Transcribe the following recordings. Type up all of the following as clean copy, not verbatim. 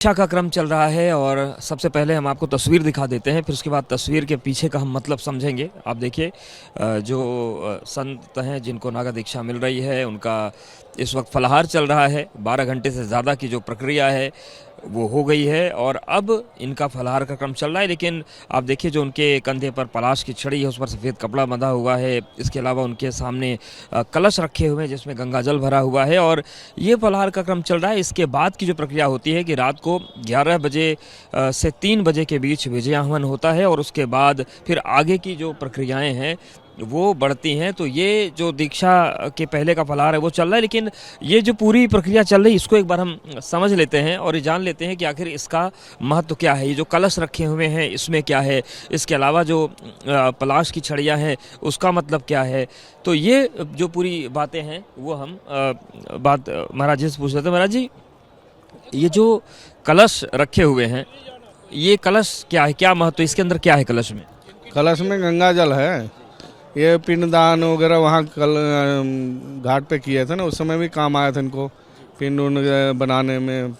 शिक्षा का क्रम चल रहा है और सबसे पहले हम आपको तस्वीर दिखा देते हैं, फिर उसके बाद तस्वीर के पीछे का हम मतलब समझेंगे। आप देखिए जो संत हैं जिनको नागा दीक्षा मिल रही है उनका इस वक्त फलाहार चल रहा है। 12 घंटे से ज़्यादा की जो प्रक्रिया है वो हो गई है और अब इनका फलाहार का क्रम चल रहा है। लेकिन आप देखिए जो उनके कंधे पर पलाश की छड़ी है उस पर सफ़ेद कपड़ा बंधा हुआ है। इसके अलावा उनके सामने कलश रखे हुए हैं जिसमें गंगा जल भरा हुआ है और ये फलाहार का क्रम चल रहा है। इसके बाद की जो प्रक्रिया होती है कि रात को 11 बजे से 3 बजे के बीच विजयाहवन होता है और उसके बाद फिर आगे की जो प्रक्रियाएं हैं वो बढ़ती हैं। तो ये जो दीक्षा के पहले का फलाहार है वो चल रहा है, लेकिन ये जो पूरी प्रक्रिया चल रही है इसको एक बार हम समझ लेते हैं और ये जान लेते हैं कि आखिर इसका महत्व क्या है। ये जो कलश रखे हुए हैं इसमें क्या है, इसके अलावा जो पलाश की छड़ियाँ हैं उसका मतलब क्या है। तो ये जो पूरी बातें हैं वो हम बात महाराज जी से पूछ लेते हैं। महाराज जी, ये जो कलश रखे हुए हैं ये कलश क्या है, क्या महत्व, इसके अंदर क्या है कलश में? कलश में गंगा जल है। ये पिंडदान वगैरह वहाँ कल घाट पे किए थे ना, उस समय भी काम आया था इनको, पिंड बनाने में,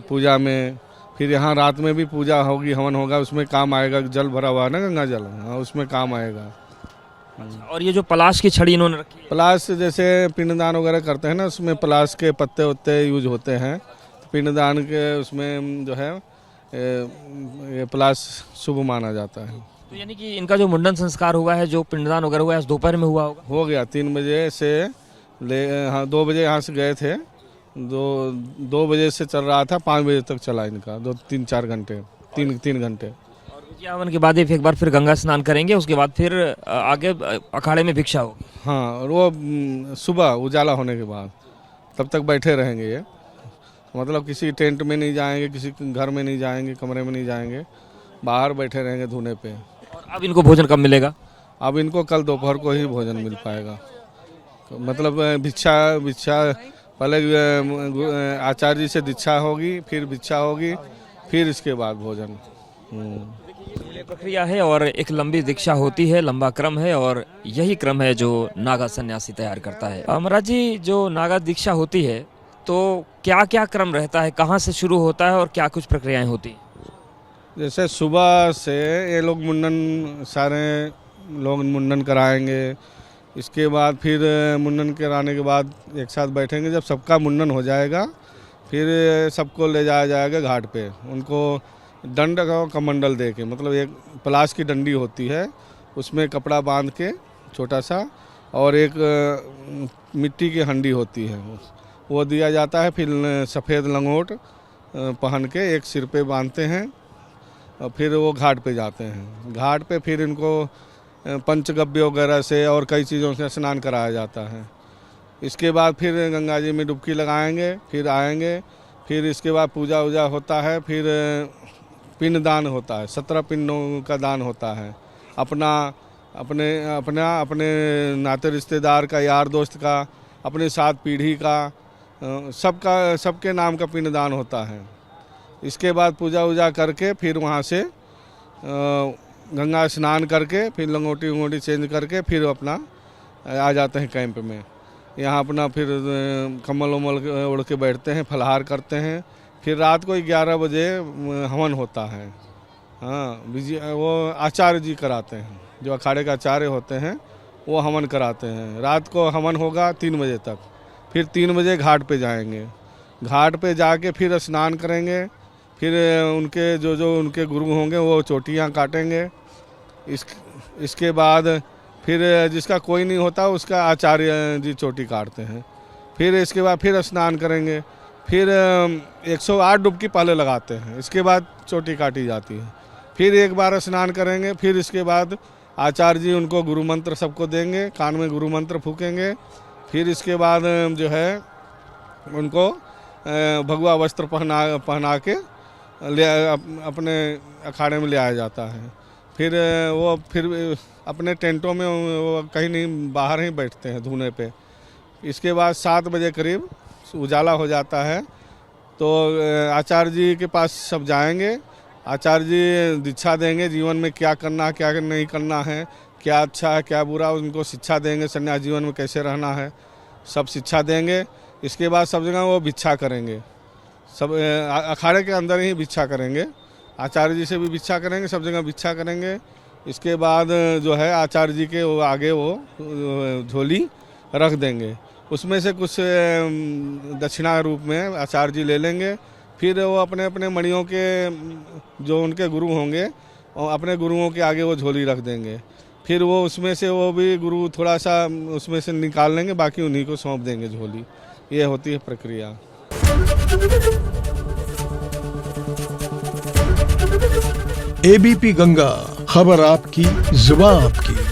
पूजा में। फिर यहाँ रात में भी पूजा होगी, हवन होगा, उसमें काम आएगा। जल भरा हुआ है ना गंगा जल, हाँ उसमें काम आएगा। और ये जो पलाश की छड़ी इन्होंने रखी है, पलाश जैसे पिंडदान वगैरह करते हैं ना, उसमें पलाश के पत्ते उत्ते यूज होते हैं। तो पिंडदान के उसमें जो है ये पलाश शुभ माना जाता है। तो यानी कि इनका जो मुंडन संस्कार हुआ है, जो पिंडदान वगैरह हुआ है, दोपहर में हुआ होगा? हो गया 3 बजे से हाँ 2 बजे यहाँ से गए थे, 2 बजे से चल रहा था, 5 बजे तक चला इनका, 2-3-4 घंटे, 3 घंटे। और विजयावन के बाद एक बार फिर गंगा स्नान करेंगे, उसके बाद फिर आगे अखाड़े में भिक्षा होगी। हाँ, और वो सुबह उजाला होने के बाद तब तक बैठे रहेंगे ये, मतलब किसी टेंट में नहीं जाएंगे, किसी घर में नहीं जाएंगे, कमरे में नहीं जाएंगे, बाहर बैठे रहेंगे धुने पे। और अब इनको भोजन कब मिलेगा? अब इनको कल दोपहर को ही भोजन मिल पाएगा। मतलब भिक्षा पहले आचार्य जी से दीक्षा होगी, फिर भिक्षा होगी, फिर इसके बाद भोजन। ये प्रक्रिया है और एक लंबी दीक्षा होती है, लंबा क्रम है और यही क्रम है जो नागा सन्यासी तैयार करता है। महाराज जी, जो नागा दीक्षा होती है तो क्या क्या क्रम रहता है, कहाँ से शुरू होता है और क्या कुछ प्रक्रियाएं होती हैं? जैसे सुबह से ये लोग मुंडन, सारे लोग मुंडन कराएंगे। इसके बाद फिर मुंडन कराने के बाद एक साथ बैठेंगे। जब सबका मुंडन हो जाएगा फिर सबको ले जाया जाएगा घाट पे। उनको दंड का कमंडल दे के, मतलब एक पलाश की डंडी होती है, उसमें कपड़ा बांध के छोटा सा, और एक मिट्टी की हंडी होती है वो दिया जाता है। फिर सफ़ेद लंगोट पहन के एक सिर पे बांधते हैं और फिर वो घाट पे जाते हैं। घाट पे फिर इनको पंचगव्य वगैरह से और कई चीज़ों से स्नान कराया जाता है। इसके बाद फिर गंगा जी में डुबकी लगाएंगे, फिर आएंगे। फिर इसके बाद पूजा वूजा होता है, फिर पिंड दान होता है, 17 पिंडों का दान होता है। अपने नाते रिश्तेदार का, यार दोस्त का, अपने साथ पीढ़ी का, सबके नाम का पिंड दान होता है। इसके बाद पूजा वूजा करके फिर वहाँ से गंगा स्नान करके फिर लंगोटी वंगोटी चेंज करके फिर अपना आ जाते हैं कैंप में। यहाँ अपना फिर कम्बल वम्बल ओढ़ के बैठते हैं, फलाहार करते हैं। फिर रात को 11 बजे हवन होता है। हाँ, वो आचार्य जी कराते हैं, जो अखाड़े का आचार्य होते हैं वो हवन कराते हैं। रात को हवन होगा 3 बजे तक। फिर 3 बजे घाट पे जाएंगे। घाट पे जाके फिर स्नान करेंगे। फिर उनके जो उनके गुरु होंगे वो चोटियाँ काटेंगे। इसके बाद फिर जिसका कोई नहीं होता उसका आचार्य जी चोटी काटते हैं। फिर इसके बाद फिर स्नान करेंगे। फिर 108 डुबकी पहले लगाते हैं, इसके बाद चोटी काटी जाती है। फिर एक बार स्नान करेंगे। फिर इसके बाद आचार्य जी उनको गुरु मंत्र सबको देंगे, कान में गुरु मंत्र फूकेंगे। फिर इसके बाद जो है उनको भगवा वस्त्र पहना के अपने अखाड़े में ले आया जाता है। फिर अपने टेंटों में वो कहीं नहीं, बाहर ही बैठते हैं धुने पे। इसके बाद 7 बजे करीब उजाला हो जाता है तो आचार्य जी के पास सब जाएंगे। आचार्य जी दीक्षा देंगे, जीवन में क्या करना है, क्या नहीं करना है, क्या अच्छा है, क्या बुरा, उनको शिक्षा देंगे। सन्यास जीवन में कैसे रहना है, सब शिक्षा देंगे। इसके बाद सब जगह वो भिक्षा करेंगे। सब अखाड़े के अंदर ही भिक्षा करेंगे। आचार्य जी से भी भिक्षा करेंगे, सब जगह भिक्षा करेंगे। इसके बाद जो है आचार्य जी के वो आगे वो झोली रख देंगे, उसमें से कुछ दक्षिणा रूप में आचार्य जी ले लेंगे। फिर वो अपने अपने मणियों के जो उनके गुरु होंगे और अपने गुरुओं के आगे वो झोली रख देंगे। फिर वो उसमें से वो भी गुरु थोड़ा सा उसमें से निकाल लेंगे, बाकी उन्हीं को सौंप देंगे झोली। ये होती है प्रक्रिया। एबीपी गंगा, खबर आपकी, जुबान आपकी।